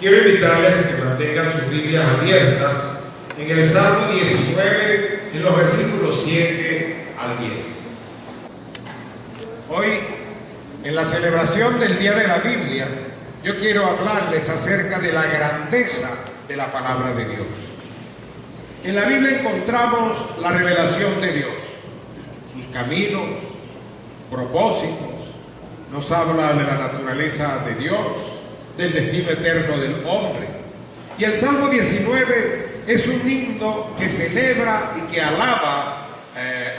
Quiero invitarles a que mantengan sus Biblias abiertas en el Salmo 19, en los versículos 7 al 10. Hoy, en la celebración del Día de la Biblia, yo quiero hablarles acerca de la grandeza de la palabra de Dios. En la Biblia encontramos la revelación de Dios, sus caminos, propósitos, nos habla de la naturaleza de Dios, del destino eterno del hombre. Y el Salmo 19 es un himno que celebra y que alaba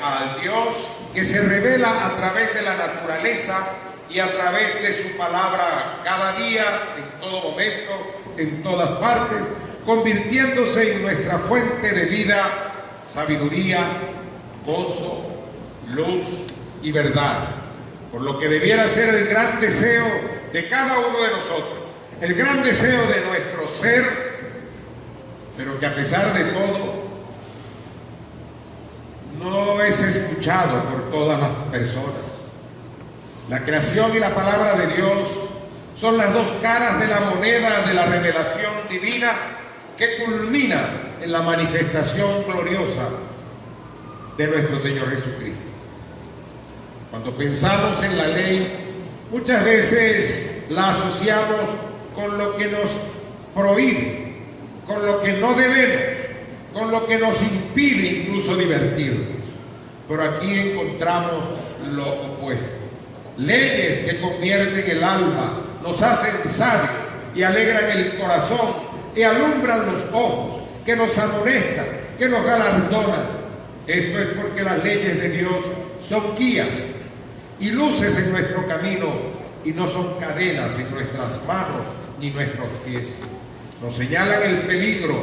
al Dios que se revela a través de la naturaleza y a través de su palabra cada día, en todo momento, en todas partes, convirtiéndose en nuestra fuente de vida, sabiduría, gozo, luz y verdad. Por lo que debiera ser el gran deseo de cada uno de nosotros, el gran deseo de nuestro ser, pero que a pesar de todo no es escuchado por todas las personas. La creación y la palabra de Dios son las dos caras de la moneda de la revelación divina que culmina en la manifestación gloriosa de nuestro Señor Jesucristo. Cuando pensamos en la ley, muchas veces la asociamos con lo que nos prohíbe, con lo que no debemos, con lo que nos impide incluso divertirnos. Pero aquí encontramos lo opuesto. Leyes que convierten el alma, nos hacen sabios y alegran el corazón y alumbran los ojos, que nos amonestan, que nos galardonan. Esto es porque las leyes de Dios son guías y luces en nuestro camino y no son cadenas en nuestras manos ni nuestros pies. Nos señalan el peligro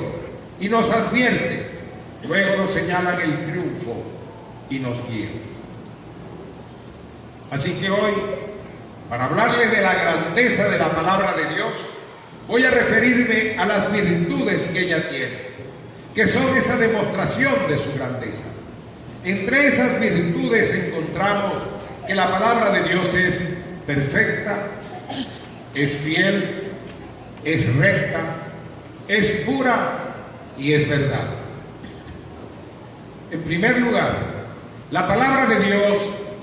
y nos advierten, luego nos señalan el triunfo y nos guían. Así que hoy, para hablarles de la grandeza de la palabra de Dios, voy a referirme a las virtudes que ella tiene, que son esa demostración de su grandeza. Entre esas virtudes encontramos que la palabra de Dios es perfecta, es fiel, es recta, es pura y es verdad. En primer lugar, la palabra de Dios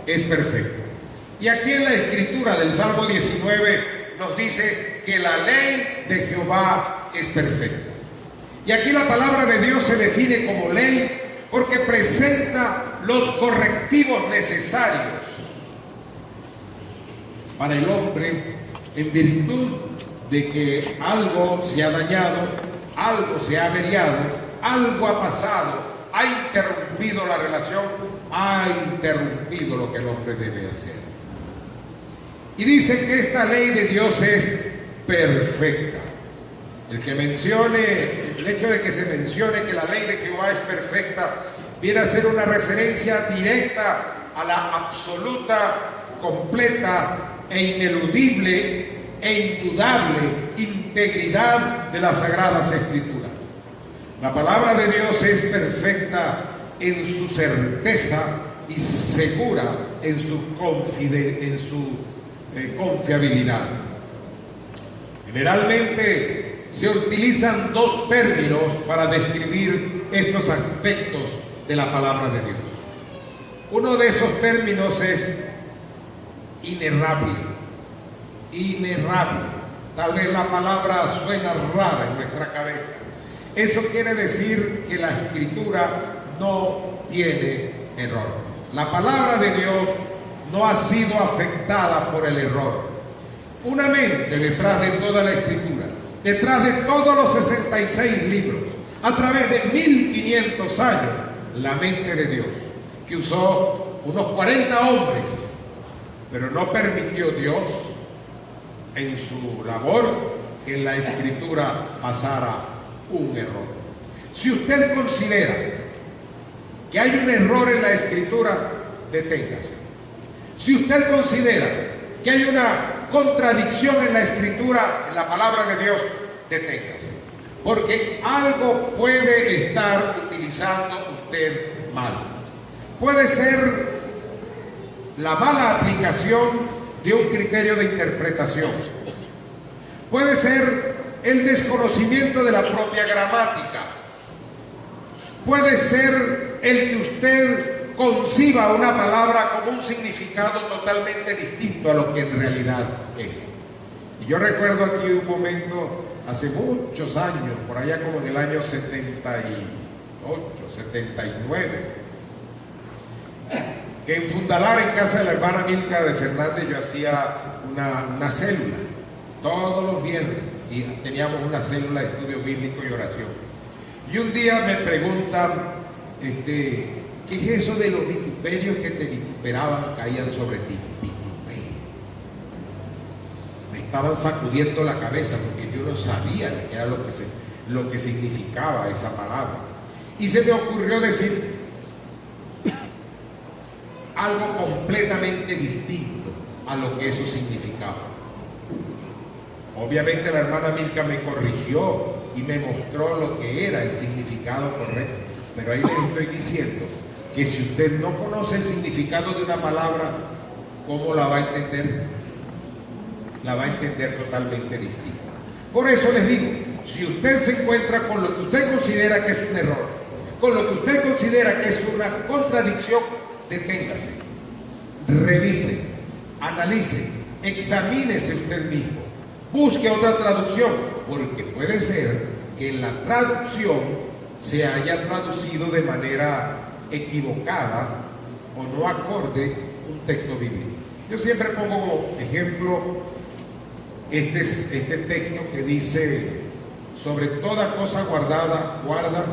es perfecta. Y aquí en la escritura del Salmo 19 nos dice que la ley de Jehová es perfecta. Y aquí la palabra de Dios se define como ley porque presenta los correctivos necesarios para el hombre en virtud de que algo se ha dañado, algo se ha averiado, algo ha pasado, ha interrumpido la relación, ha interrumpido lo que el hombre debe hacer. Y dice que esta ley de Dios es perfecta. El hecho de que se mencione que la ley de Jehová es perfecta, viene a ser una referencia directa a la absoluta, completa e ineludible e indudable integridad de las Sagradas Escrituras. La palabra de Dios es perfecta en su certeza y segura en su confiabilidad. Generalmente se utilizan dos términos para describir estos aspectos de la palabra de Dios. Uno de esos términos es inerrable. Inerrable. Tal vez la palabra suena rara en nuestra cabeza. Eso quiere decir que la escritura no tiene error. La palabra de Dios no ha sido afectada por el error. Una mente detrás de toda la escritura, detrás de todos los 66 libros, a través de 1500 años, la mente de Dios, que usó unos 40 hombres, pero no permitió Dios en su labor que en la escritura pasara un error. Si usted considera que hay un error en la escritura, deténgase. Si usted considera que hay una contradicción en la escritura, en la palabra de Dios, deténgase. Porque algo puede estar utilizando usted mal. Puede ser la mala aplicación de un criterio de interpretación. Puede ser el desconocimiento de la propia gramática. Puede ser el que usted conciba una palabra con un significado totalmente distinto a lo que en realidad es. Y yo recuerdo aquí un momento, hace muchos años, por allá como en el año 78, 79, que en Fundalar, en casa de la hermana Milka de Fernández, yo hacía una célula todos los viernes y teníamos una célula de estudio bíblico y oración. Y un día me preguntan, ¿qué es eso de los vituperios que te vituperaban, caían sobre ti? Vituperio. Me estaban sacudiendo la cabeza porque yo no sabía qué era lo que significaba esa palabra. Y se me ocurrió decir algo completamente distinto a lo que eso significaba. Obviamente la hermana Milka me corrigió y me mostró lo que era el significado correcto, pero ahí les estoy diciendo que si usted no conoce el significado de una palabra, ¿cómo la va a entender? La va a entender totalmente distinta. Por eso les digo, si usted se encuentra con lo que usted considera que es un error, con lo que usted considera que es una contradicción, deténgase, revise, analice, examínese usted mismo, busque otra traducción, porque puede ser que en la traducción se haya traducido de manera equivocada o no acorde un texto bíblico. Yo siempre pongo como ejemplo este texto que dice: sobre toda cosa guardada, guarda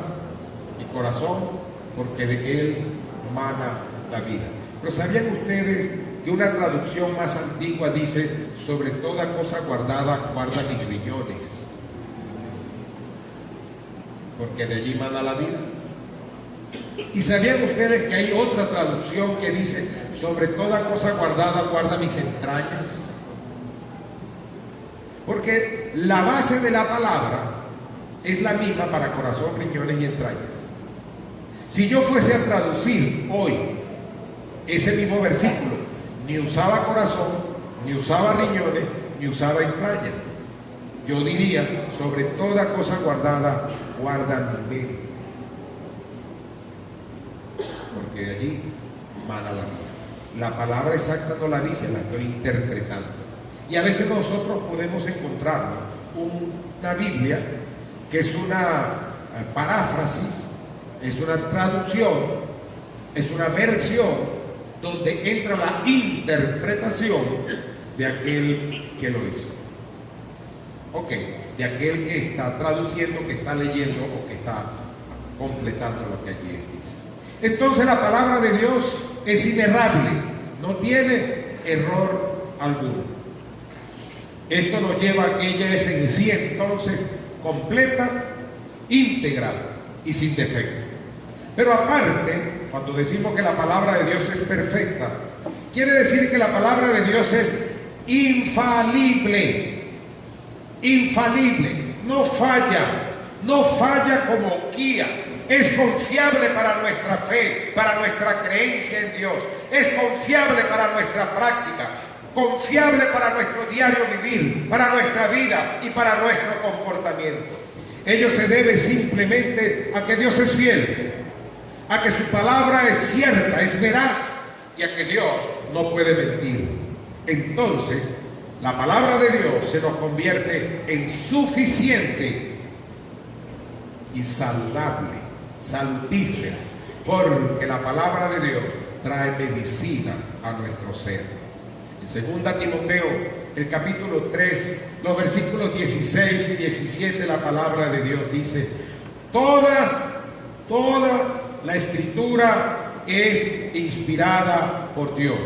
mi corazón, porque de él mana la vida. Pero ¿sabían ustedes que una traducción más antigua dice: sobre toda cosa guardada, guarda mis riñones, porque de allí mana la vida? ¿Y sabían ustedes que hay otra traducción que dice: sobre toda cosa guardada, guarda mis entrañas? Porque la base de la palabra es la misma para corazón, riñones y entrañas. Si yo fuese a traducir hoy ese mismo versículo, ni usaba corazón, ni usaba riñones, ni usaba entrañas. Yo diría: sobre toda cosa guardada, guarda mi mente, porque de allí mana la vida. La palabra exacta no la dice, la estoy interpretando. Y a veces nosotros podemos encontrar una Biblia que es una paráfrasis, es una traducción, es una versión donde entra la interpretación de aquel que lo hizo. Ok, de aquel que está traduciendo, que está leyendo o que está completando lo que allí dice. Entonces la palabra de Dios es inerrable, no tiene error alguno. Esto nos lleva a que ella es en sí entonces completa, íntegra y sin defecto. Pero aparte, cuando decimos que la palabra de Dios es perfecta, quiere decir que la palabra de Dios es infalible. Infalible, no falla como guía, es confiable para nuestra fe, para nuestra creencia en Dios, es confiable para nuestra práctica, confiable para nuestro diario vivir, para nuestra vida y para nuestro comportamiento. Ello se debe simplemente a que Dios es fiel, a que su palabra es cierta, es veraz, y a que Dios no puede mentir. Entonces, la palabra de Dios se nos convierte en suficiente y saludable, salutífera, porque la palabra de Dios trae medicina a nuestro ser. En 2 Timoteo, el capítulo 3, los versículos 16 y 17, la palabra de Dios dice: toda la escritura es inspirada por Dios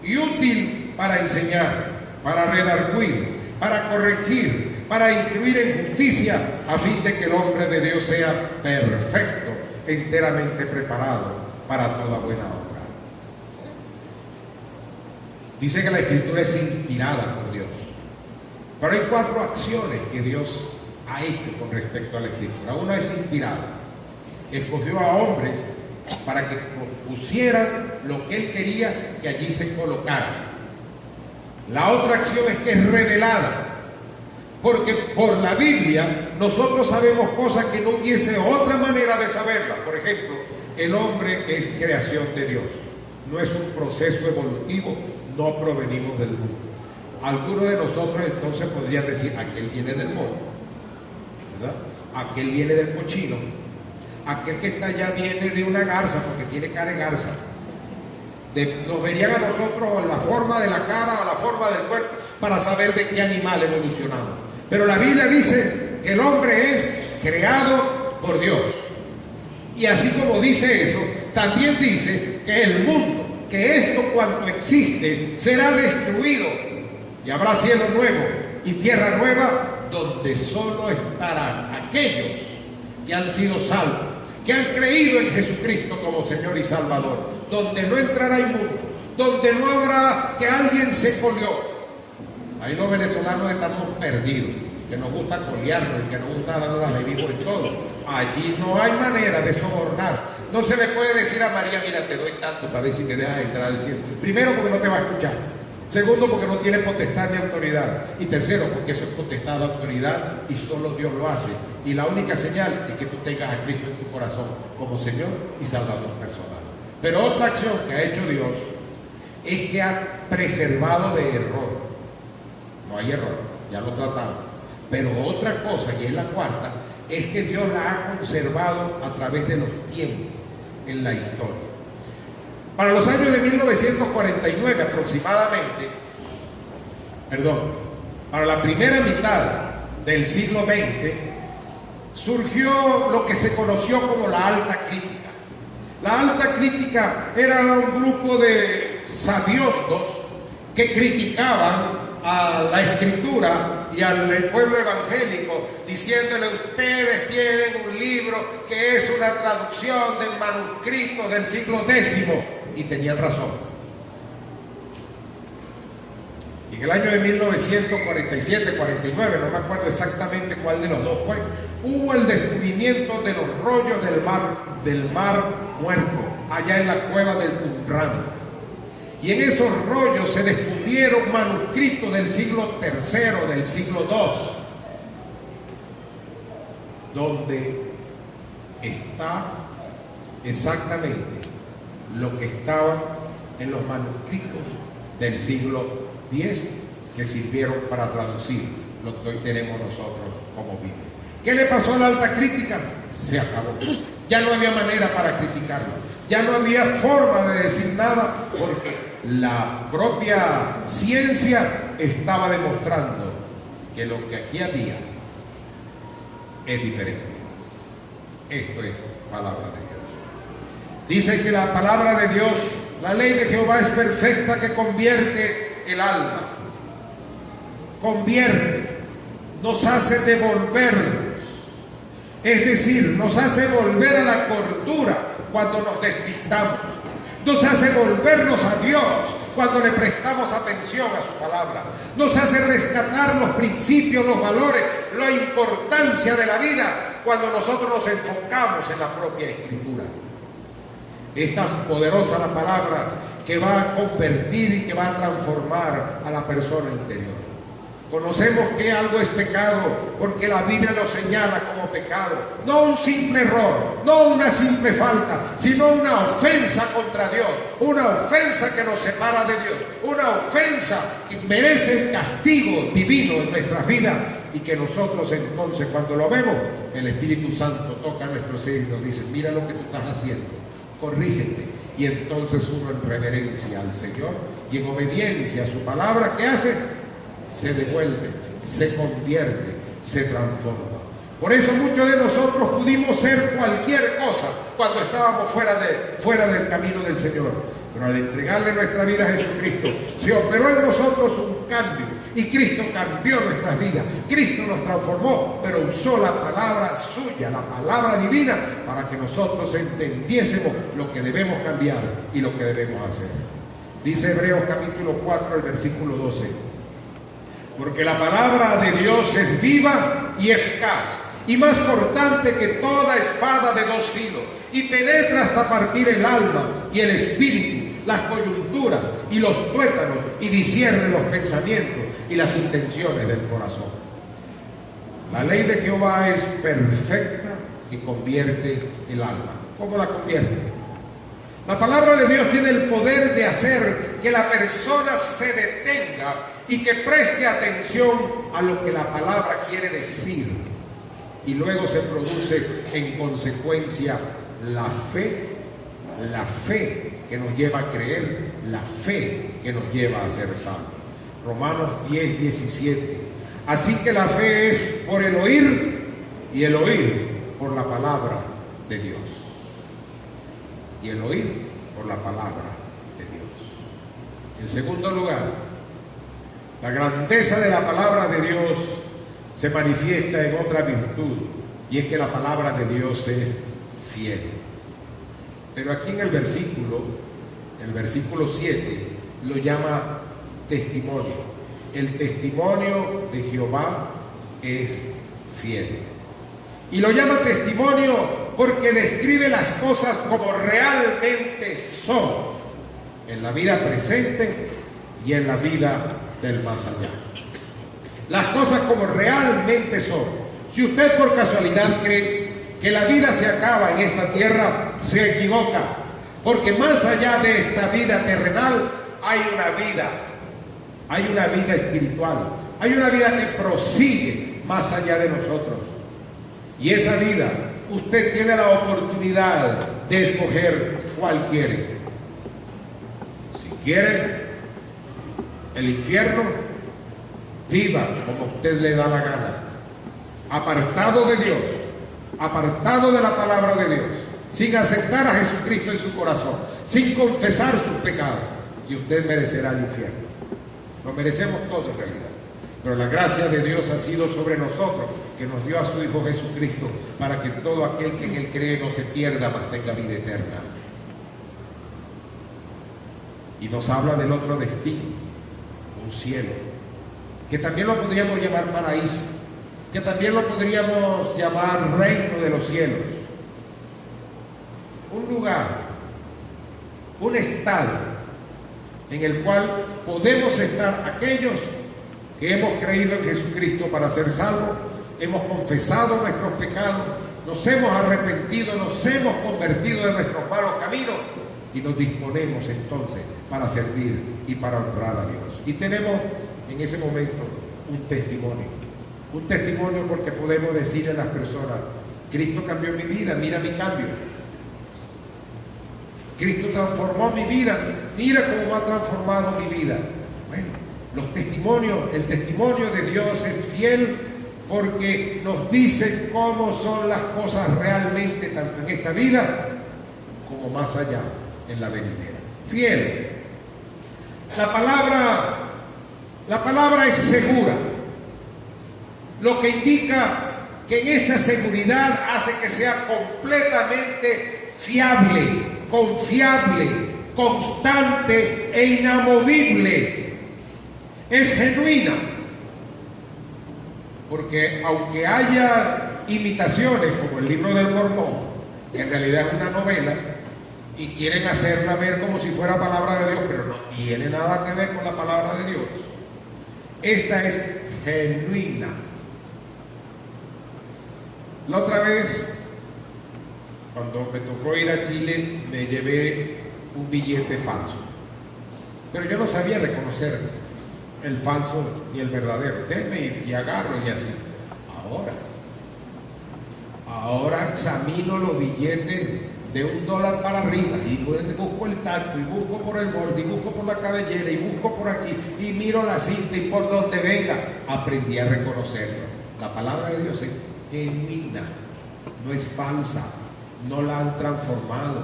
y útil para enseñar, para redarguir, para corregir, para instruir en justicia, a fin de que el hombre de Dios sea perfecto, enteramente preparado para toda buena obra. Dice que la escritura es inspirada por Dios, pero hay 4 acciones que Dios ha hecho con respecto a la escritura. Una es inspirada. Escogió a hombres para que pusieran lo que Él quería que allí se colocara. La otra acción es que es revelada. Porque por la Biblia nosotros sabemos cosas que no hubiese otra manera de saberlas. Por ejemplo, el hombre es creación de Dios, no es un proceso evolutivo, no provenimos del mundo. Algunos de nosotros entonces podrían decir, aquel viene del mono, ¿verdad? Aquel viene del cochino, aquel que está allá viene de una garza porque tiene cara de garza. Nos verían a nosotros la forma de la cara o la forma del cuerpo para saber de qué animal evolucionamos. Pero la Biblia dice que el hombre es creado por Dios. Y así como dice eso, también dice que el mundo, que esto cuanto existe, será destruido. Y habrá cielo nuevo y tierra nueva, donde solo estarán aquellos que han sido salvos, que han creído en Jesucristo como Señor y Salvador, donde no entrará inmundo, donde no habrá que alguien se colió. Ahí los venezolanos estamos perdidos, que nos gusta colearnos y que nos gusta darnos las de vivo y todo. Allí no hay manera de sobornar. No se le puede decir a María, mira, te doy tanto para ver si te dejas entrar al cielo. Primero, porque no te va a escuchar. Segundo, porque no tiene potestad ni autoridad. Y tercero, porque eso es potestad de autoridad y solo Dios lo hace. Y la única señal es que tú tengas a Cristo en tu corazón como Señor y Salvador personal. Pero otra acción que ha hecho Dios es que ha preservado de error. No hay error, ya lo tratamos. Pero otra cosa, y es la cuarta, es que Dios la ha conservado a través de los tiempos en la historia. Para los años de 1949 aproximadamente, para la primera mitad del siglo XX, surgió lo que se conoció como la alta crítica. La alta crítica era un grupo de sabiondos que criticaban a la Escritura y al pueblo evangélico, diciéndole: ustedes tienen un libro que es una traducción del manuscrito del siglo X. Y tenían razón. Y en el año de 1947, 49, no me acuerdo exactamente cuál de los dos fue, hubo el descubrimiento de los rollos del mar Muerto, allá en la cueva del Qumran. Y en esos rollos se descubrieron manuscritos del siglo III, del siglo II, donde está exactamente lo que estaba en los manuscritos del siglo X que sirvieron para traducir lo que hoy tenemos nosotros como Biblia. ¿Qué le pasó a la alta crítica? Se acabó. Ya no había manera para criticarlo. Ya no había forma de decir nada porque la propia ciencia estaba demostrando que lo que aquí había es diferente. Esto es palabra de Dios. Dice que la palabra de Dios, la ley de Jehová es perfecta, que convierte el alma. Convierte, nos hace devolvernos. Es decir, nos hace volver a la cordura cuando nos despistamos. Nos hace volvernos a Dios cuando le prestamos atención a su palabra. Nos hace rescatar los principios, los valores, la importancia de la vida cuando nosotros nos enfocamos en la propia Escritura. Es tan poderosa la palabra que va a convertir y que va a transformar a la persona interior. Conocemos que algo es pecado porque la Biblia lo señala como pecado. No un simple error, no una simple falta, sino una ofensa contra Dios, una ofensa que nos separa de Dios, una ofensa que merece el castigo divino en nuestras vidas y que nosotros entonces cuando lo vemos, el Espíritu Santo toca nuestro ser y nos dice: mira lo que tú estás haciendo, corrígete. Y entonces uno en reverencia al Señor y en obediencia a su palabra, ¿qué hace? Se devuelve, se convierte, se transforma. Por eso muchos de nosotros pudimos ser cualquier cosa cuando estábamos fuera del camino del Señor. Pero al entregarle nuestra vida a Jesucristo, se operó en nosotros un cambio. Y Cristo cambió nuestras vidas. Cristo nos transformó, pero usó la palabra suya, la palabra divina, para que nosotros entendiésemos lo que debemos cambiar y lo que debemos hacer. Dice Hebreos capítulo 4, el versículo 12. Porque la palabra de Dios es viva y eficaz, y más cortante que toda espada de dos filos, y penetra hasta partir el alma y el espíritu, las coyunturas y los tuétanos, y discierne los pensamientos y las intenciones del corazón. La ley de Jehová es perfecta y convierte el alma. ¿Cómo la convierte? La palabra de Dios tiene el poder de hacer que la persona se detenga y que preste atención a lo que la palabra quiere decir. Y luego se produce en consecuencia la fe que nos lleva a creer, la fe que nos lleva a ser salvos. Romanos 10:17. Así que la fe es por el oír y el oír por la palabra de Dios. Y el oír por la palabra de Dios. En segundo lugar, la grandeza de la palabra de Dios se manifiesta en otra virtud, y es que la palabra de Dios es fiel. Pero aquí en el versículo 7, lo llama testimonio. El testimonio de Jehová es fiel. Y lo llama testimonio porque describe las cosas como realmente son, en la vida presente y en la vida del más allá. Las cosas como realmente son. Si usted por casualidad cree que la vida se acaba en esta tierra, se equivoca, porque más allá de esta vida terrenal hay una vida espiritual, hay una vida que prosigue más allá de nosotros. Y esa vida, usted tiene la oportunidad de escoger cuál quiere. Si quiere el infierno, viva como usted le da la gana, apartado de Dios, apartado de la palabra de Dios, sin aceptar a Jesucristo en su corazón, sin confesar sus pecados, y usted merecerá el infierno. Lo merecemos todos en realidad, pero la gracia de Dios ha sido sobre nosotros, que nos dio a su Hijo Jesucristo, para que todo aquel que en Él cree no se pierda, mas tenga vida eterna. Y nos habla del otro destino, un cielo, que también lo podríamos llamar paraíso, que también lo podríamos llamar reino de los cielos. Un lugar, un estado en el cual podemos estar aquellos que hemos creído en Jesucristo para ser salvos, hemos confesado nuestros pecados, nos hemos arrepentido, nos hemos convertido de nuestros malos caminos y nos disponemos entonces para servir y para honrar a Dios. Y tenemos en ese momento un testimonio porque podemos decirle a las personas: Cristo cambió mi vida, mira mi cambio. Cristo transformó mi vida, mira cómo ha transformado mi vida. Bueno, el testimonio de Dios es fiel porque nos dice cómo son las cosas realmente, tanto en esta vida como más allá, en la venidera. Fiel. La palabra es segura, lo que indica que en esa seguridad hace que sea completamente fiable, confiable, constante e inamovible. Es genuina, porque aunque haya imitaciones como el libro del Mormón, que en realidad es una novela, y quieren hacerla ver como si fuera palabra de Dios, pero no tiene nada que ver con la palabra de Dios. Esta es genuina. La otra vez, cuando me tocó ir a Chile, me llevé un billete falso, pero yo no sabía reconocer el falso y el verdadero. Déjeme y agarro y así. Ahora examino los billetes de $1 para arriba y busco el tanto y busco por el borde y busco por la cabellera y busco por aquí y miro la cinta y por donde venga. Aprendí a reconocerlo. La palabra de Dios es genuina, no es falsa, no la han transformado,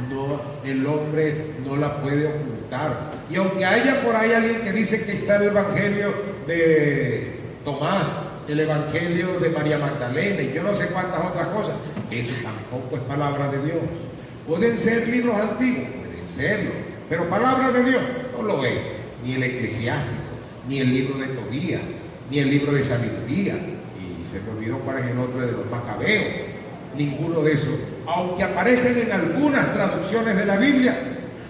no, el hombre no la puede ocultar. Y aunque haya por ahí alguien que dice que está el evangelio de Tomás, el evangelio de María Magdalena y yo no sé cuántas otras cosas, eso tampoco es palabra de Dios. Pueden ser libros antiguos, pueden serlo, pero palabra de Dios no lo es. Ni el Eclesiástico, ni el libro de Tobías, ni el libro de Sabiduría, y se me olvidó cuál es el otro de los Macabeos. Ninguno de esos, aunque aparecen en algunas traducciones de la Biblia,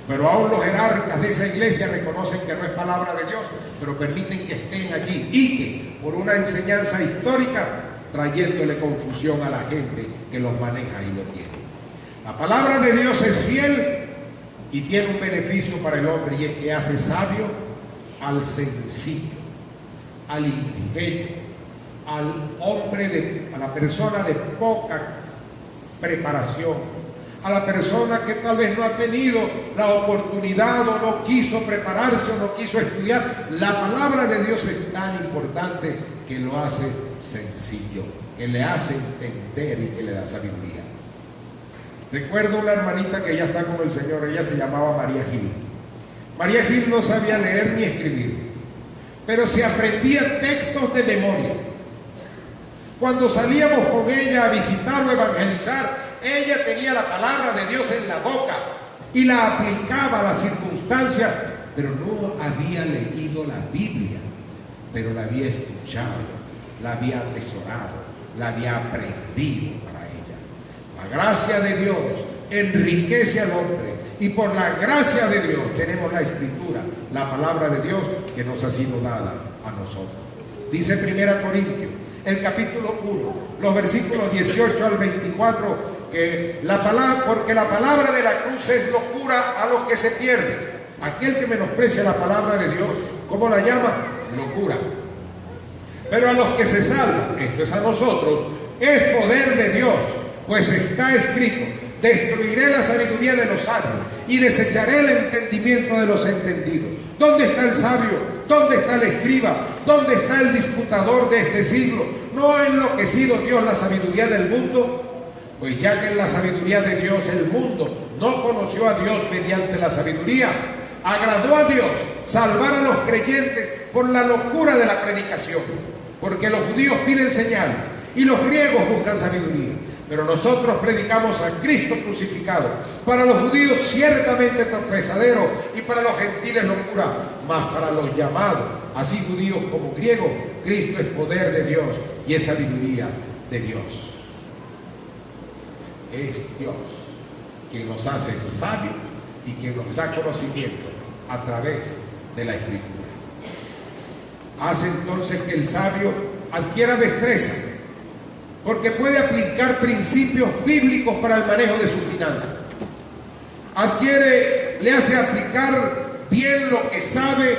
pero aún los jerarcas de esa iglesia reconocen que no es palabra de Dios, pero permiten que estén allí y que por una enseñanza histórica trayéndole confusión a la gente que los maneja y lo tiene. La palabra de Dios es fiel y tiene un beneficio para el hombre, y es que hace sabio al sencillo, al ingenuo, al hombre, a la persona de poca preparación, a la persona que tal vez no ha tenido la oportunidad o no quiso prepararse o no quiso estudiar. La palabra de Dios es tan importante que lo hace sencillo, que le hace entender y que le da sabiduría. Recuerdo una hermanita que ya está con el Señor, ella se llamaba María Gil. María Gil no sabía leer ni escribir, pero se aprendía textos de memoria. Cuando salíamos con ella a visitar o evangelizar, ella tenía la palabra de Dios en la boca y la aplicaba a las circunstancias, pero no había leído la Biblia, pero la había escuchado, la había atesorado, la había aprendido para ella. La gracia de Dios enriquece al hombre, y por la gracia de Dios tenemos la Escritura, la palabra de Dios que nos ha sido dada a nosotros. Dice 1 Corintios, el capítulo 1, los versículos 18 al 24, que porque la palabra de la cruz es locura a los que se pierden. Aquel que menosprecia la palabra de Dios, ¿cómo la llama? Locura. Pero a los que se salvan, esto es a nosotros, es poder de Dios, pues está escrito: destruiré la sabiduría de los sabios y desecharé el entendimiento de los entendidos. ¿Dónde está el sabio? ¿Dónde está el escriba? ¿Dónde está el disputador de este siglo? ¿No ha enloquecido Dios la sabiduría del mundo? Pues ya que en la sabiduría de Dios el mundo no conoció a Dios mediante la sabiduría, agradó a Dios salvar a los creyentes por la locura de la predicación, porque los judíos piden señal y los griegos buscan sabiduría, pero nosotros predicamos a Cristo crucificado, para los judíos ciertamente tropezadero y para los gentiles locura, mas para los llamados, así judíos como griegos, Cristo es poder de Dios y es sabiduría de Dios. Es Dios quien nos hace sabios y quien nos da conocimiento a través de la Escritura. Hace entonces que el sabio adquiera destreza, porque puede aplicar principios bíblicos para el manejo de sus finanzas. Le hace aplicar bien lo que sabe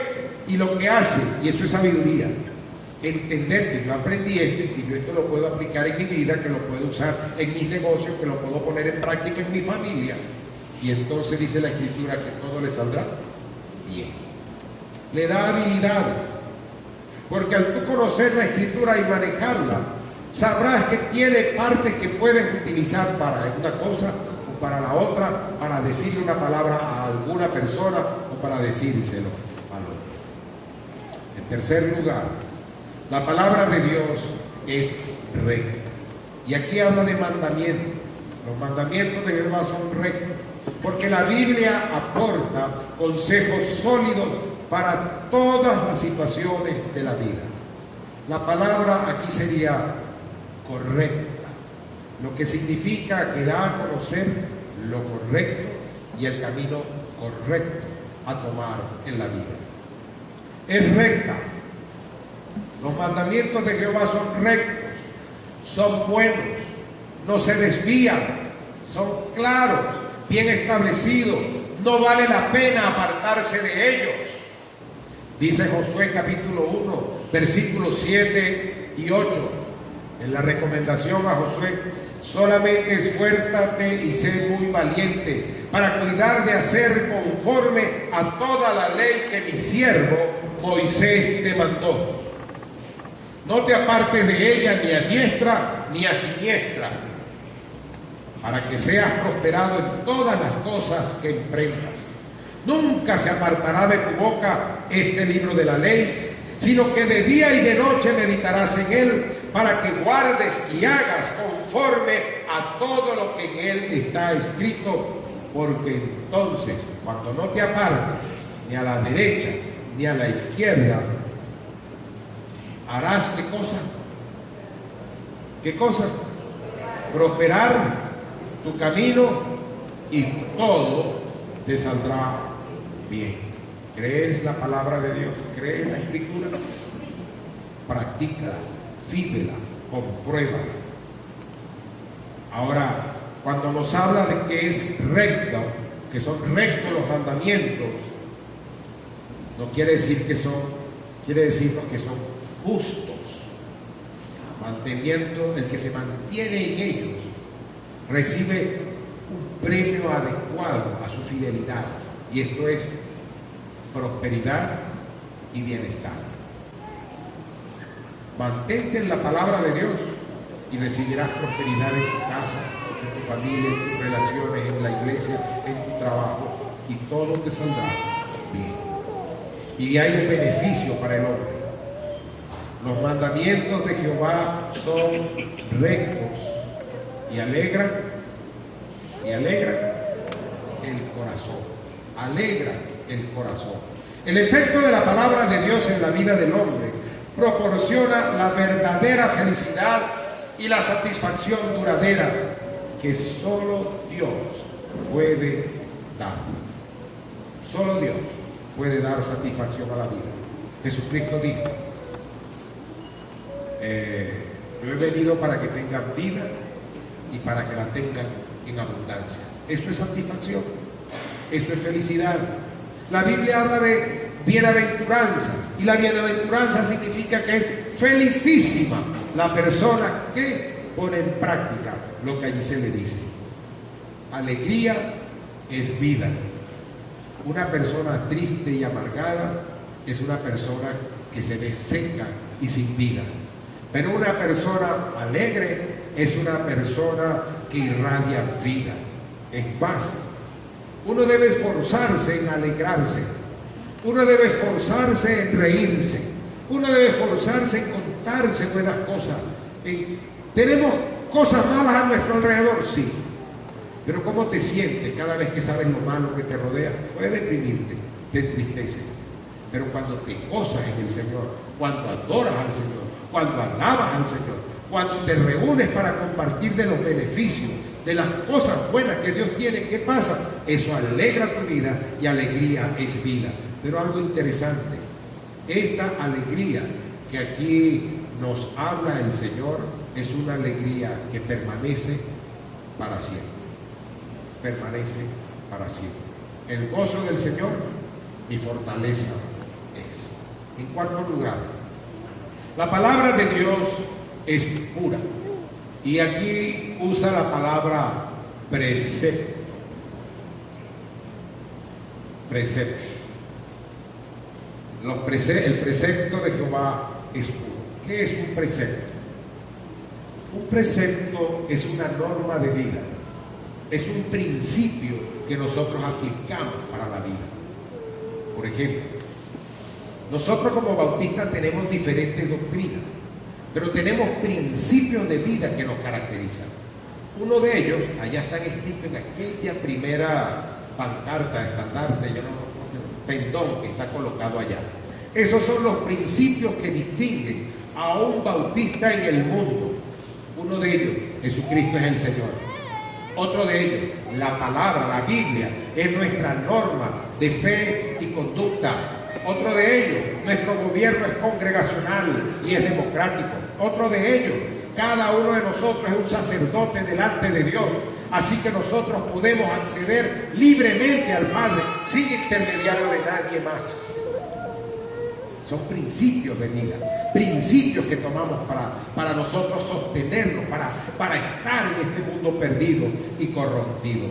y lo que hace, y eso es sabiduría. Entender que yo aprendí esto y que yo esto lo puedo aplicar en mi vida, que lo puedo usar en mis negocios, que lo puedo poner en práctica en mi familia. Y entonces dice la Escritura que todo le saldrá bien. Le da habilidades, porque al tú conocer la Escritura y manejarla, sabrás que tiene partes que puedes utilizar para una cosa o para la otra, para decirle una palabra a alguna persona o para decírselo al otro. En tercer lugar, la palabra de Dios es recta. Y aquí habla de mandamientos. Los mandamientos de Jehová son rectos, porque la Biblia aporta consejos sólidos para todas las situaciones de la vida. La palabra aquí sería correcta, lo que significa que da a conocer lo correcto y el camino correcto a tomar en la vida. Es recta. Los mandamientos de Jehová son rectos, son buenos, no se desvían, son claros, bien establecidos, no vale la pena apartarse de ellos. Dice Josué capítulo 1, versículos 7 y 8, en la recomendación a Josué: solamente esfuérzate y sé muy valiente para cuidar de hacer conforme a toda la ley que mi siervo Moisés te mandó. No te apartes de ella ni a diestra ni a siniestra, para que seas prosperado en todas las cosas que emprendas. Nunca se apartará de tu boca este libro de la ley, sino que de día y de noche meditarás en él, para que guardes y hagas conforme a todo lo que en él está escrito, porque entonces, cuando no te apartes ni a la derecha ni a la izquierda, harás ¿qué cosa? ¿Qué cosa? Prosperar tu camino y todo te saldrá bien. ¿Crees la palabra de Dios? ¿Crees la Escritura? Practícala, vívela, compruébala. Ahora, cuando nos habla de que es recto, que son rectos los mandamientos, no quiere decir que son, quiere decirnos que son justos. Manteniendo, el que se mantiene en ellos recibe un premio adecuado a su fidelidad, y esto es prosperidad y bienestar. Mantente en la palabra de Dios y recibirás prosperidad en tu casa, en tu familia, en tus relaciones, en la iglesia, en tu trabajo, y todo te saldrá bien. Y de ahí el beneficio para el hombre. Los mandamientos de Jehová son rectos y alegran el corazón. Alegra el corazón. El efecto de la palabra de Dios en la vida del hombre proporciona la verdadera felicidad y la satisfacción duradera que solo Dios puede dar. Solo Dios puede dar satisfacción a la vida. Jesucristo dijo: yo he venido para que tengan vida y para que la tengan en abundancia. Esto es satisfacción, esto es felicidad. La Biblia habla de bienaventuranzas, y la bienaventuranza significa que es felicísima la persona que pone en práctica lo que allí se le dice. Alegría es vida. Una persona triste y amargada es una persona que se ve seca y sin vida. Pero una persona alegre es una persona que irradia vida. Es más, uno debe esforzarse en alegrarse, uno debe esforzarse en reírse, uno debe esforzarse en contarse buenas cosas. ¿Tenemos cosas malas a nuestro alrededor? Sí. Pero ¿cómo te sientes cada vez que sabes lo malo que te rodea? Puede deprimirte, te entristece. Pero cuando te gozas en el Señor, cuando adoras al Señor, cuando alabas al Señor, cuando te reúnes para compartir de los beneficios, de las cosas buenas que Dios tiene, ¿qué pasa? Eso alegra tu vida, y alegría es vida. Pero algo interesante, esta alegría que aquí nos habla el Señor es una alegría que permanece para siempre. Permanece para siempre. El gozo del Señor, mi fortaleza es. En cuarto lugar, la palabra de Dios es pura. Y aquí usa la palabra precepto. Precepto. El precepto de Jehová es puro. ¿Qué es un precepto? Un precepto es una norma de vida. Es un principio que nosotros aplicamos para la vida. Por ejemplo, nosotros como bautistas tenemos diferentes doctrinas, pero tenemos principios de vida que nos caracterizan. Uno de ellos, allá están escritos en aquella primera pancarta, estandarte, pendón que está colocado allá. Esos son los principios que distinguen a un bautista en el mundo. Uno de ellos, Jesucristo es el Señor. Otro de ellos, la palabra, la Biblia, es nuestra norma de fe y conducta. Otro de ellos, nuestro gobierno es congregacional y es democrático. Otro de ellos, cada uno de nosotros es un sacerdote delante de Dios. Así que nosotros podemos acceder libremente al Padre sin intermediario de nadie más. Son principios de vida, principios que tomamos para nosotros sostenernos, para estar en este mundo perdido y corrompido.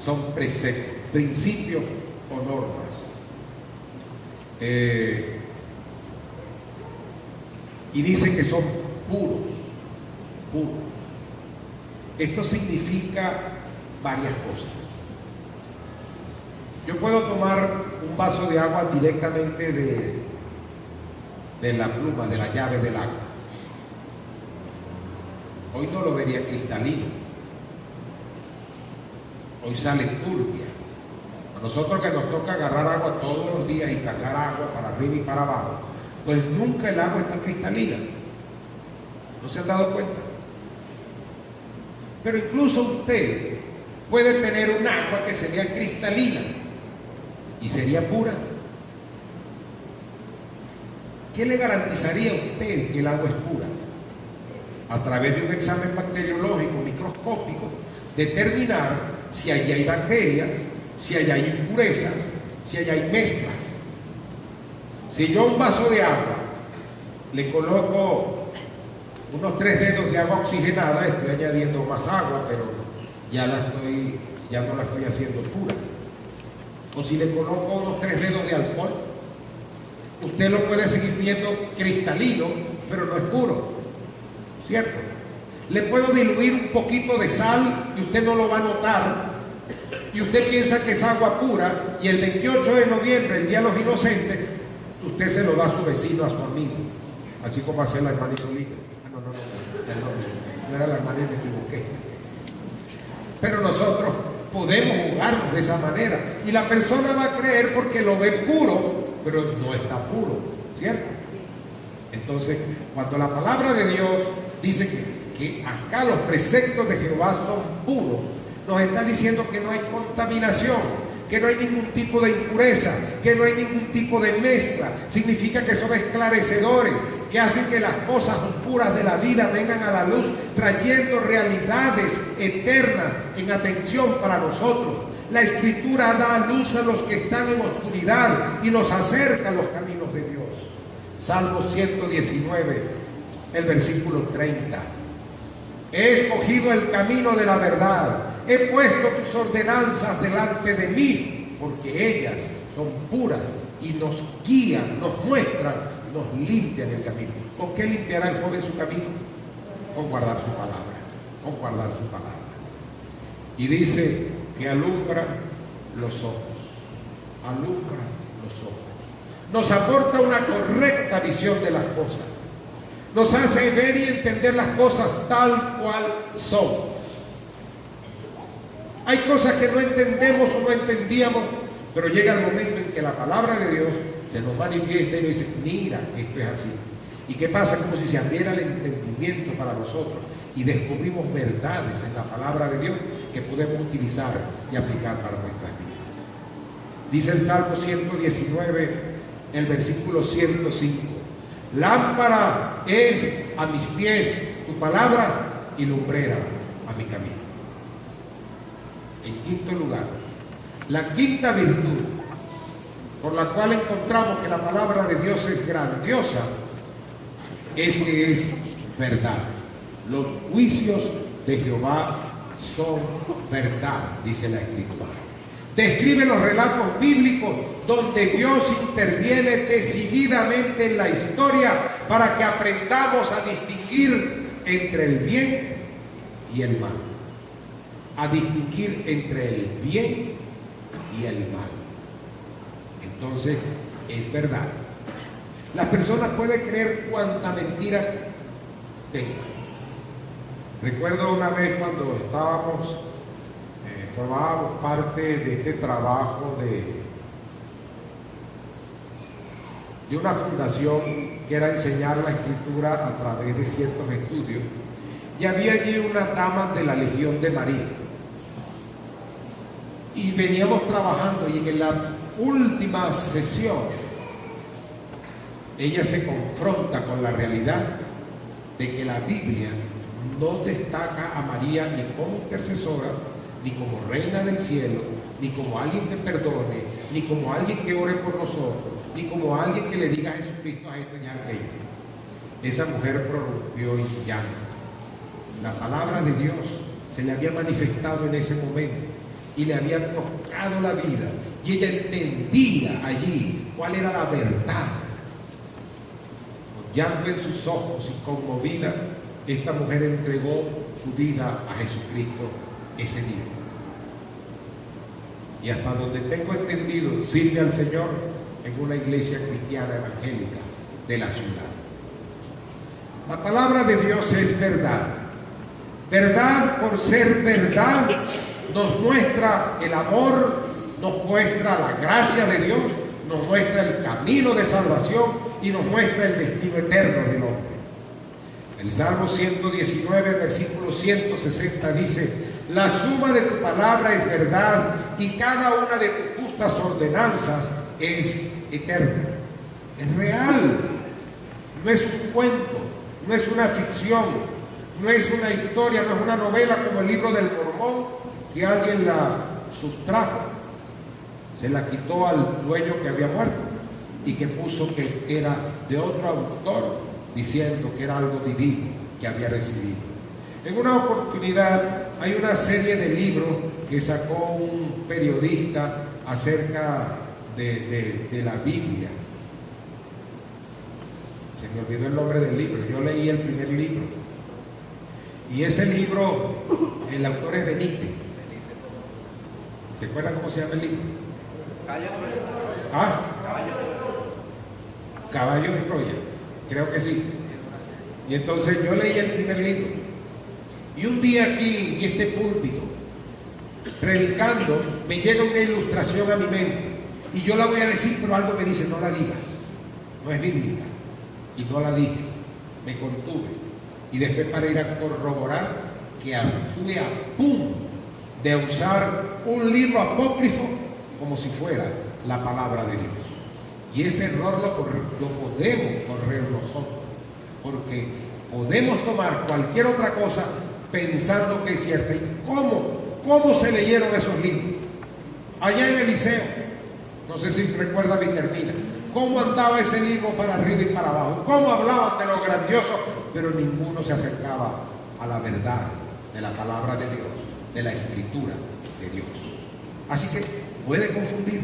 Son preceptos, principios o normas. Y dice que son puros, puros. Esto significa varias cosas. Yo puedo tomar un vaso de agua directamente de la pluma, de la llave del agua. Hoy no lo vería cristalino. Hoy sale turbia. A nosotros que nos toca agarrar agua todos los días y cargar agua para arriba y para abajo, pues nunca el agua está cristalina. ¿No se han dado cuenta? Pero incluso usted puede tener un agua que sería cristalina y sería pura. ¿Qué le garantizaría a usted que el agua es pura? a través de un examen bacteriológico microscópico, determinar si allí hay bacterias, si allí hay impurezas, si allí hay mezclas. Si yo a un vaso de agua le coloco unos 3 dedos de agua oxigenada, estoy añadiendo más agua, pero ya no la estoy haciendo pura. O si le coloco unos 3 dedos de alcohol, usted lo puede seguir viendo cristalino, pero no es puro, ¿cierto? Le puedo diluir un poquito de sal y usted no lo va a notar, y usted piensa que es agua pura, y el 28 de noviembre, el Día de los Inocentes, usted se lo da a su vecino, a su amigo, así como hace la hermana Isolina. Perdón, no era la hermana y me equivoqué. Pero nosotros podemos jugar de esa manera, y la persona va a creer porque lo ve puro, pero no está puro, ¿cierto? Entonces, cuando la palabra de Dios dice que acá los preceptos de Jehová son puros, nos está diciendo que no hay contaminación, que no hay ningún tipo de impureza, que no hay ningún tipo de mezcla. Significa que son esclarecedores, que hacen que las cosas oscuras de la vida vengan a la luz, trayendo realidades eternas en atención para nosotros. La Escritura da luz a los que están en oscuridad y nos acerca a los caminos de Dios. Salmo 119, el versículo 30. He escogido el camino de la verdad, he puesto tus ordenanzas delante de mí, porque ellas son puras y nos guían, nos muestran, nos limpian el camino. ¿Con qué limpiará el joven su camino? Con guardar su palabra, con guardar su palabra. Y dice que alumbra los ojos, alumbra los ojos. Nos aporta una correcta visión de las cosas. Nos hace ver y entender las cosas tal cual son. Hay cosas que no entendemos o no entendíamos, pero llega el momento en que la palabra de Dios se nos manifiesta y nos dice, mira, esto es así. ¿Y qué pasa? Como si se abriera el entendimiento para nosotros y descubrimos verdades en la palabra de Dios que podemos utilizar y aplicar para nuestras vidas. Dice el Salmo 119, el versículo 105. Lámpara es a mis pies tu palabra y lumbrera a mi camino. En quinto lugar, la quinta virtud por la cual encontramos que la palabra de Dios es grandiosa es que es verdad. Los juicios de Jehová son verdad, dice la Escritura. Describe los relatos bíblicos donde Dios interviene decididamente en la historia para que aprendamos a distinguir entre el bien y el mal. A distinguir entre el bien y el mal. Entonces, es verdad. Las personas pueden creer cuanta mentira tengan. Recuerdo una vez cuando formábamos parte de este trabajo de una fundación que era enseñar la Escritura a través de ciertos estudios, y había allí una dama de la Legión de María, y veníamos trabajando, y en la última sesión ella se confronta con la realidad de que la Biblia no destaca a María ni como intercesora, ni como reina del cielo, ni como alguien que perdone, ni como alguien que ore por nosotros, ni como alguien que le diga a Jesucristo a esto y a aquello. Esa mujer prorrumpió en llanto. La palabra de Dios se le había manifestado en ese momento y le había tocado la vida, y ella entendía allí cuál era la verdad. Con llanto en sus ojos y conmovida, esta mujer entregó su vida a Jesucristo ese día. Y hasta donde tengo entendido, sirve al Señor en una iglesia cristiana evangélica de la ciudad. La palabra de Dios es verdad. Verdad por ser verdad nos muestra el amor, nos muestra la gracia de Dios, nos muestra el camino de salvación y nos muestra el destino eterno del hombre. El Salmo 119, versículo 160 dice: la suma de tu palabra es verdad y cada una de tus justas ordenanzas es eterna. Es real, no es un cuento, no es una ficción, No es una historia, no es una novela como el libro del Mormón, que alguien la sustrajo, se la quitó al dueño que había muerto y que puso que era de otro autor, diciendo que era algo divino que había recibido. En una oportunidad hay una serie de libros que sacó un periodista acerca de la Biblia. Se me olvidó el nombre del libro, yo leí el primer libro. Y ese libro, el autor es Benítez. ¿Se acuerdan cómo se llama el libro? ¿Ah? Caballo de Troya, creo que sí. Y entonces yo leí el primer libro. Y un día aquí, en este púlpito, predicando, me llega una ilustración a mi mente. Y yo la voy a decir, pero algo me dice, no la digas. No es bíblica. Y no la dije. Me contuve. Y después, para ir a corroborar, que estuve a punto de usar un libro apócrifo como si fuera la palabra de Dios. Y ese error lo podemos correr nosotros, porque podemos tomar cualquier otra cosa pensando que es cierta. ¿Y cómo se leyeron esos libros? Allá en el liceo, no sé si recuerda Vitermina, cómo andaba ese libro para arriba y para abajo, cómo hablaban de lo grandioso, pero ninguno se acercaba a la verdad de la palabra de Dios, de la escritura de Dios. Así que puede confundir,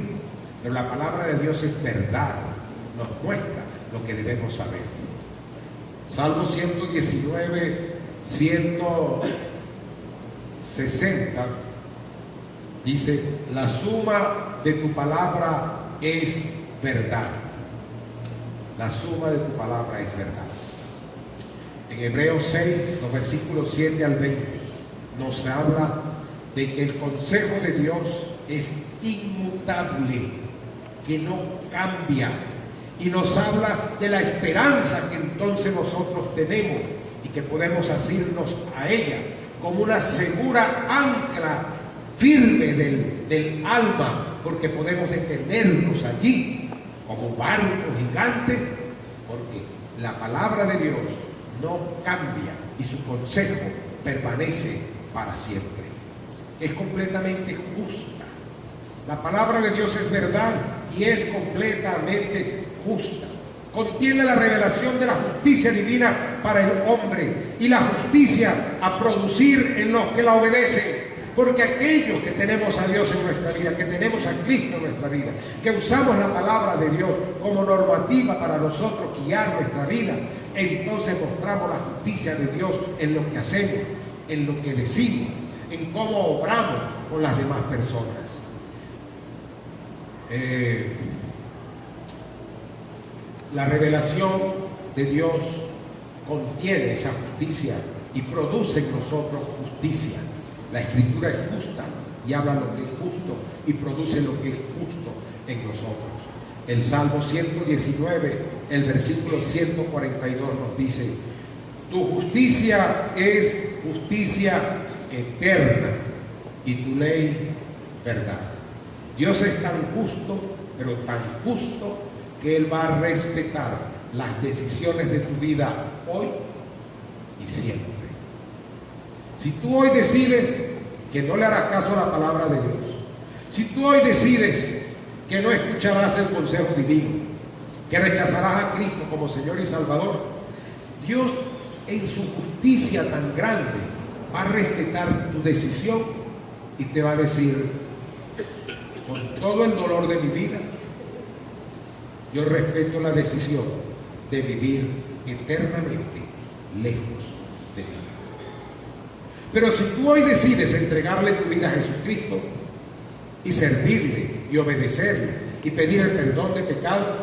pero la palabra de Dios es verdad, nos muestra lo que debemos saber. Salmo 119, 160 dice: la suma de tu palabra es verdad. La suma de tu palabra es verdad. En Hebreos 6, los versículos 7 al 20, nos habla de que el consejo de Dios es inmutable, que no cambia, y nos habla de la esperanza que entonces nosotros tenemos y que podemos asirnos a ella como una segura ancla firme del alma, porque podemos detenernos allí como barco gigante, porque la palabra de Dios no cambia y su consejo permanece para siempre. Es completamente justa. La palabra de Dios es verdad y es completamente justa. Contiene la revelación de la justicia divina para el hombre y la justicia a producir en los que la obedecen. Porque aquellos que tenemos a Dios en nuestra vida, que tenemos a Cristo en nuestra vida, que usamos la palabra de Dios como normativa para nosotros guiar nuestra vida, entonces mostramos la justicia de Dios en lo que hacemos, en lo que decimos, en cómo obramos con las demás personas. La revelación de Dios contiene esa justicia y produce en nosotros justicia. La Escritura es justa y habla lo que es justo y produce lo que es justo en nosotros. El Salmo 119, el versículo 142 nos dice: tu justicia es justicia eterna y tu ley verdad. Dios es tan justo, pero tan justo, que Él va a respetar las decisiones de tu vida hoy y siempre. Si tú hoy decides que no le harás caso a la palabra de Dios, si tú hoy decides que no escucharás el consejo divino, que rechazarás a Cristo como Señor y Salvador, Dios en su justicia tan grande va a respetar tu decisión y te va a decir: con todo el dolor de mi vida, yo respeto la decisión de vivir eternamente lejos de ti. Pero si tú hoy decides entregarle tu vida a Jesucristo y servirle y obedecerle y pedir el perdón de pecado,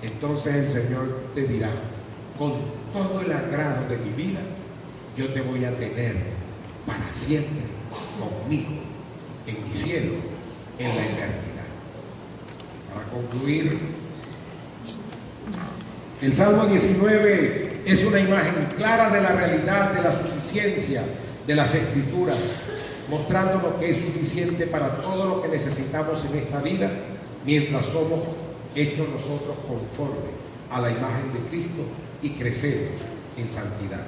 entonces el Señor te dirá: con todo el agrado de mi vida, yo te voy a tener para siempre conmigo en mi cielo, en la eternidad. Para concluir, el Salmo 19 es una imagen clara de la realidad de la suficiencia de las Escrituras, mostrándonos que es suficiente para todo lo que necesitamos en esta vida, mientras somos hechos nosotros conforme a la imagen de Cristo y crecemos en santidad.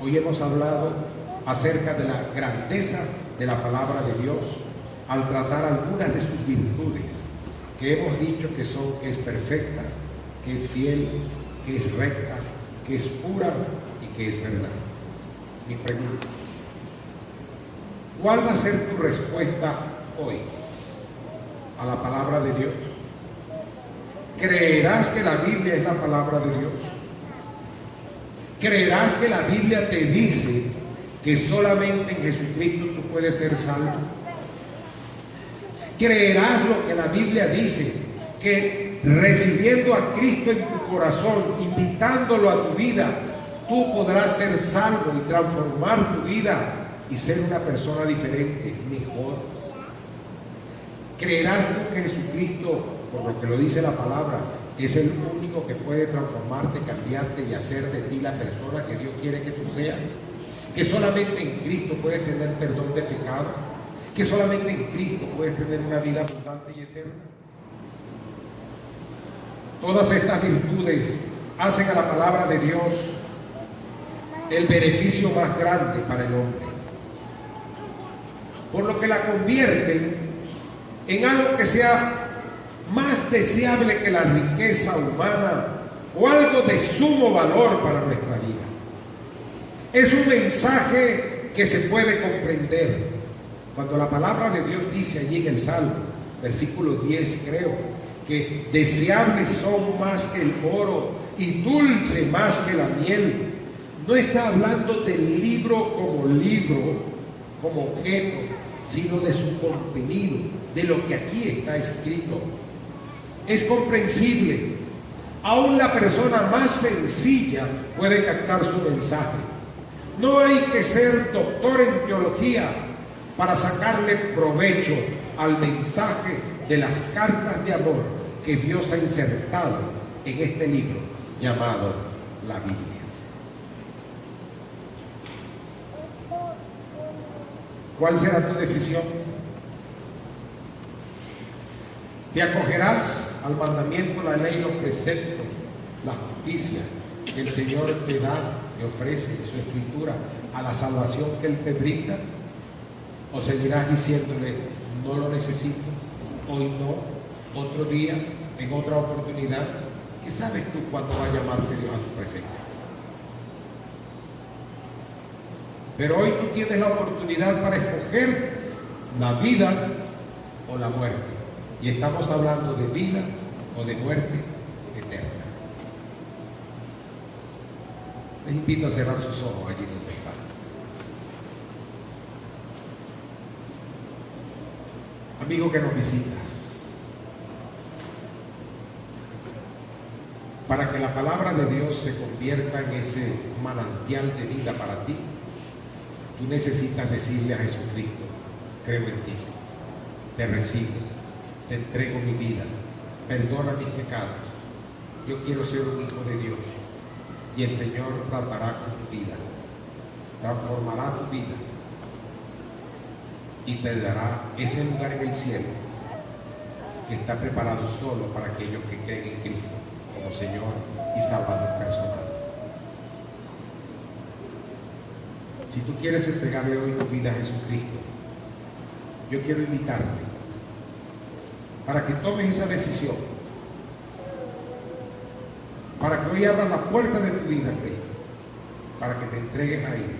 Hoy hemos hablado acerca de la grandeza de la palabra de Dios al tratar algunas de sus virtudes, que hemos dicho que es perfecta, que es fiel, que es recta, que es pura y que es verdad. Mi pregunta: ¿cuál va a ser tu respuesta hoy a la palabra de Dios? ¿Creerás que la Biblia es la palabra de Dios? ¿Creerás que la Biblia te dice que solamente en Jesucristo tú puedes ser salvo? ¿Creerás lo que la Biblia dice, que recibiendo a Cristo en tu corazón, invitándolo a tu vida, tú podrás ser salvo y transformar tu vida y ser una persona diferente, mejor? ¿Creerás tú que Jesucristo, por lo que lo dice la palabra, es el único que puede transformarte, cambiarte y hacer de ti la persona que Dios quiere que tú seas? ¿Que solamente en Cristo puedes tener perdón de pecado? ¿Que solamente en Cristo puedes tener una vida abundante y eterna? Todas estas virtudes hacen a la palabra de Dios el beneficio más grande para el hombre, por lo que la convierten en algo que sea más deseable que la riqueza humana o algo de sumo valor para nuestra vida. Es un mensaje que se puede comprender cuando la palabra de Dios dice allí en el Salmo, versículo 10 creo, que deseables son más que el oro y dulce más que la miel. No está hablando del libro, como objeto, sino de su contenido, de lo que aquí está escrito. Es comprensible. Aún la persona más sencilla puede captar su mensaje. No hay que ser doctor en teología para sacarle provecho al mensaje de las cartas de amor que Dios ha insertado en este libro llamado la Biblia. ¿Cuál será tu decisión? ¿Te acogerás al mandamiento, la ley, los preceptos, la justicia que el Señor te da, te ofrece en su escritura, a la salvación que Él te brinda? ¿O seguirás diciéndole, no lo necesito, hoy no, otro día, en otra oportunidad? ¿Qué sabes tú cuándo va a llamarte Dios a tu presencia? Pero hoy tú tienes la oportunidad para escoger la vida o la muerte. Y estamos hablando de vida o de muerte eterna. Les invito a cerrar sus ojos allí donde están. Amigo que nos visitas, para que la palabra de Dios se convierta en ese manantial de vida para ti, tú necesitas decirle a Jesucristo, creo en ti, te recibo, te entrego mi vida, perdona mis pecados, yo quiero ser un hijo de Dios. Y el Señor tratará con tu vida, transformará tu vida y te dará ese lugar en el cielo que está preparado solo para aquellos que creen en Cristo como Señor y Salvador personal. Si tú quieres entregarle hoy tu vida a Jesucristo, yo quiero invitarte para que tomes esa decisión, para que hoy abras la puerta de tu vida a Cristo, para que te entregues a Él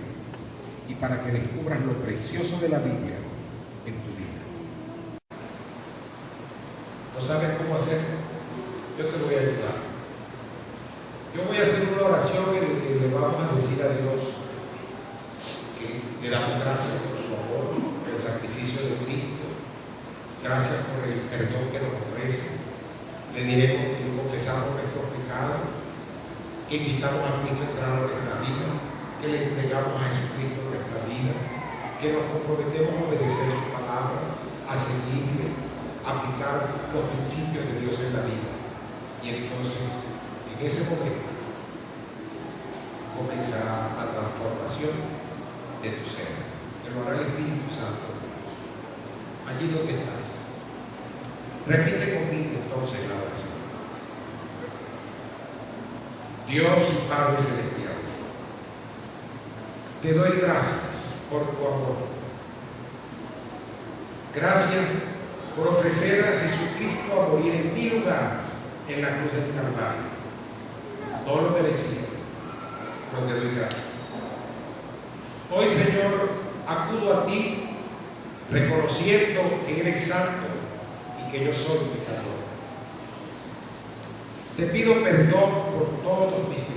y para que descubras lo precioso de la Biblia en tu vida. ¿No sabes cómo hacerlo? Yo te voy a ayudar. Yo voy a hacer una oración en la que le vamos a decir a Dios que le damos gracias por su amor, por el sacrificio de Cristo, gracias por el perdón que nos ofrece. Le diremos que confesamos nuestros pecados, que invitamos a Cristo a entrar a nuestra vida, que le entregamos a Jesucristo nuestra vida, que nos comprometemos a obedecer su palabra, a seguirle, a aplicar los principios de Dios en la vida. Y entonces, en ese momento, comenzará la transformación de tu ser, que lo hará el Espíritu Santo. Allí donde estás, repite conmigo entonces la oración. Dios y Padre Celestial, te doy gracias por tu amor. Gracias por ofrecer a Jesucristo a morir en mi lugar en la cruz del Calvario. No lo merecía, pero te doy gracias. Hoy, Señor, acudo a ti reconociendo que eres santo y que yo soy pecador. Te pido perdón por todos mis pecados.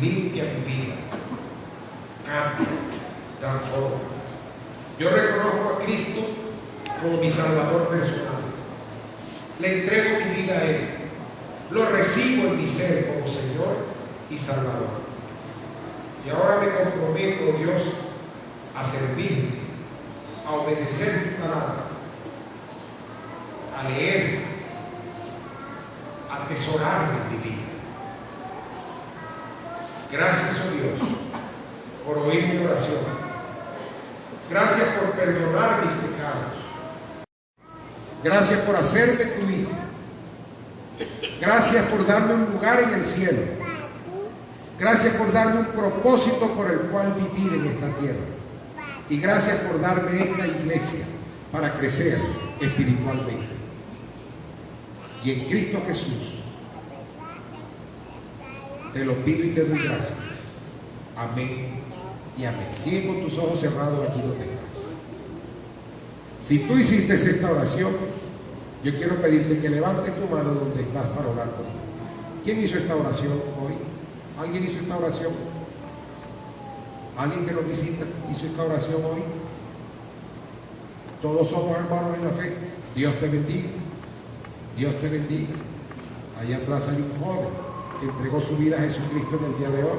Limpia mi vida, cambia, transforma. Yo reconozco a Cristo como mi Salvador personal. Le entrego mi vida a Él. Lo recibo en mi ser como Señor y Salvador. Y ahora me comprometo, Dios, a servirte, a obedecer tu palabra, a leer, a atesorarme en mi vida. Gracias, oh Dios, por oír mi oración. Gracias por perdonar mis pecados. Gracias por hacerme tu hijo. Gracias por darme un lugar en el cielo. Gracias por darme un propósito por el cual vivir en esta tierra. Y gracias por darme esta iglesia para crecer espiritualmente. Y en Cristo Jesús te lo pido y te doy gracias. Amén y amén. Sigue con tus ojos cerrados aquí donde estás. Si tú hiciste esta oración, yo quiero pedirte que levantes tu mano donde estás para orar conmigo. ¿Quién hizo esta oración hoy? ¿Alguien hizo esta oración? ¿Alguien que nos visita hizo esta oración hoy? Todos somos hermanos en la fe. Dios te bendiga. Dios te bendiga. Allá atrás hay un joven que entregó su vida a Jesucristo en el día de hoy.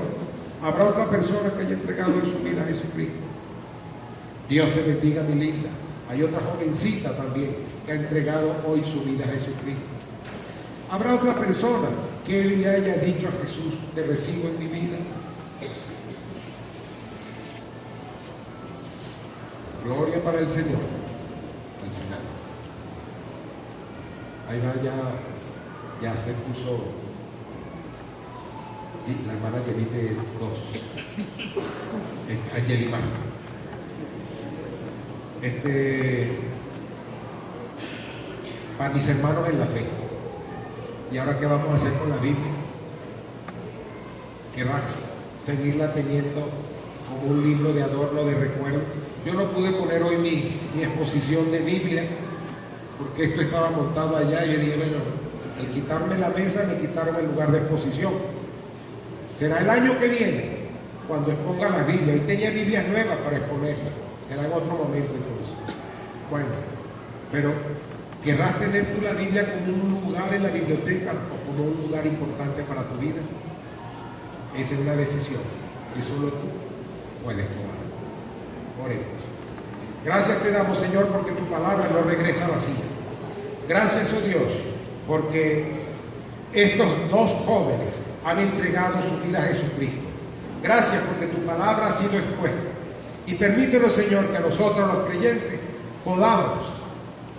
Habrá otra persona que haya entregado su vida a Jesucristo. Dios te bendiga, mi linda. Hay otra jovencita también que ha entregado hoy su vida a Jesucristo. Habrá otra persona que hoy le haya dicho a Jesús: te recibo en mi vida. Gloria para el Señor. Al final. Ahí va, ya se puso. Y la hermana que dice 2. Ayer para mis hermanos en la fe. ¿Y ahora qué vamos a hacer con la Biblia? ¿Querrás seguirla teniendo como un libro de adorno, de recuerdo? Yo no pude poner hoy mi exposición de Biblia porque esto estaba montado allá y yo dije, bueno, al quitarme la mesa me quitaron el lugar de exposición. Será el año que viene cuando exponga la Biblia. Y tenía Biblias nuevas para exponerla. Era en otro momento entonces. Bueno, pero ¿querrás tener tú la Biblia como un lugar en la biblioteca o como un lugar importante para tu vida? Esa es una decisión que solo tú puedes tomar. Oremos. Gracias te damos, Señor, porque tu palabra no regresa vacía. Gracias, oh Dios, porque estos dos jóvenes han entregado su vida a Jesucristo. Gracias porque tu palabra ha sido expuesta. Y permítenos, Señor, que nosotros los creyentes podamos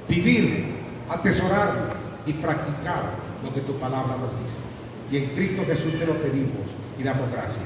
vivir, atesorar y practicar lo que tu palabra nos dice. Y en Cristo Jesús te lo pedimos y damos gracias.